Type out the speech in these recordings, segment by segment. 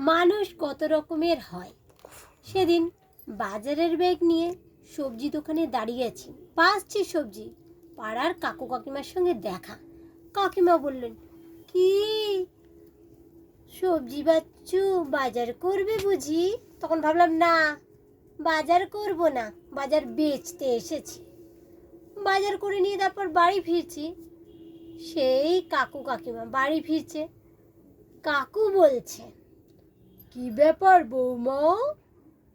মানুষ কত রকমের হয়। সেদিন বাজারের ব্যাগ নিয়ে সবজি দোকানে দাঁড়িয়ে আছি, পাচ্ছি সবজি, পাড়ার কাকু কাকিমার সঙ্গে দেখা। কাকিমা বললেন, কি সবজি বাচ্চু, বাজার করবে বুঝি? তখন ভাবলাম না, বাজার করব না, বাজার বেচতে এসেছি। বাজার করে নিয়ে তারপর বাড়ি ফিরছি, সেই কাকু কাকিমা বাড়ি ফিরছে। কাকু বলছে, কি ব্যাপার বৌমা,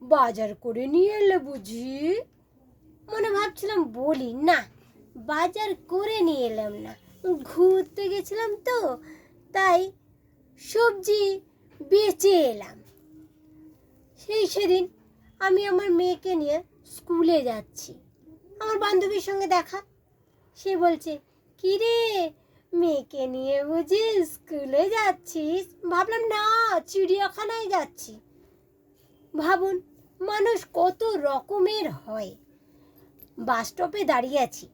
বাজার করে নিয়ে এলে বুঝি? মনে ভাবছিলাম বলি না, বাজার করে নিয়ে এলাম না, ঘুরতে গেছিলাম তো, তাই সবজি বেচে এলাম। সেদিন আমি আমার মেয়েকে নিয়ে স্কুলে যাচ্ছি, আমার বান্ধবীর সঙ্গে দেখা। সে বলছে, কি রে, মেয়েকে নিয়ে বুঝি স্কুলে যাচ্ছিস? ভাবলাম না, চিড়িয়াখানায় যাচ্ছি। ভাবুন, মানুষ কত রকমের হয়। বাস স্টপে দাঁড়িয়ে আছি,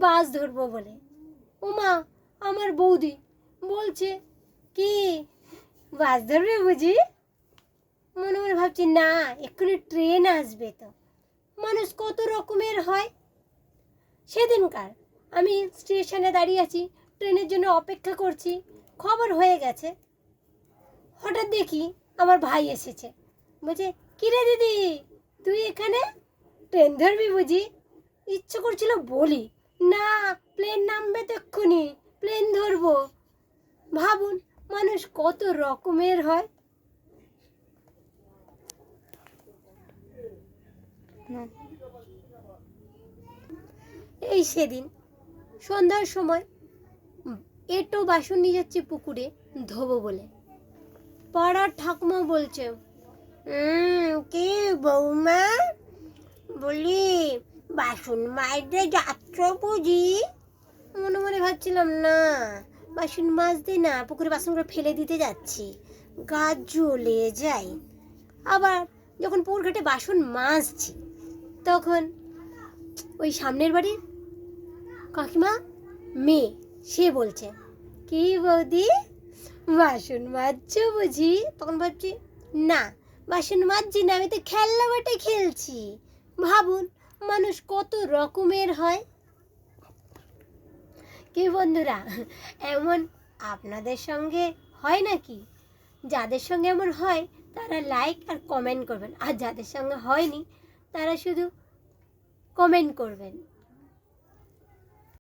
বাস ধরবো বলে। ওমা, আমার বৌদি বলছে, কি বাস ধরবে বুঝি? মনে মনে ভাবছি না, এক্ষুনি ট্রেন আসবে তো। মানুষ কত রকমের হয়। সেদিনকার আমি স্টেশনে দাঁড়িয়ে আছি, ট্রেনের জন্য অপেক্ষা করছি, খবর হয়ে গেছে। হঠাৎ দেখি আমার ভাই এসেছে, বলছে, কিরে দিদি, তুই এখানে, ট্রেন ধরবি বুঝি? ইচ্ছে করছিল বলি, না, প্লেন নামবে তো এক্ষুনি, প্লেন ধরবো। ভাবুন, মানুষ কত রকমের হয়। এই সেদিন সন্ধ্যার সময় এটো বাসন নিয়ে যাচ্ছি পুকুরে ধোবো বলে। পাড়ার ঠাকুমা বলছে, কে বৌমা, বলি বাসন মাজতে যাচ্ছ বুঝি? মনে মনে ভাবছিলাম না, বাসন মাজতে না, পুকুরে বাসনগুলো ফেলে দিতে যাচ্ছি, গা জ্বলে যায়। আবার যখন পুকুর ঘাটে বাসন মাজছি, তখন ওই সামনের বাড়ির কাকিমা মেয়ে, সে বলছে, কি বৌদি, বাসন মাজছো বুঝি? তখন ভাবছি না, বাসন মাজছি না, আমি তো খেলনা বাটে খেলছি। ভাবুন, মানুষ কত রকমের হয়। কি বন্ধুরা, এমন আপনাদের সঙ্গে হয় নাকি? যাদের সঙ্গে এমন হয় তারা লাইক আর কমেন্ট করবেন, আর যাদের সঙ্গে হয়নি তারা শুধু কমেন্ট করবেন।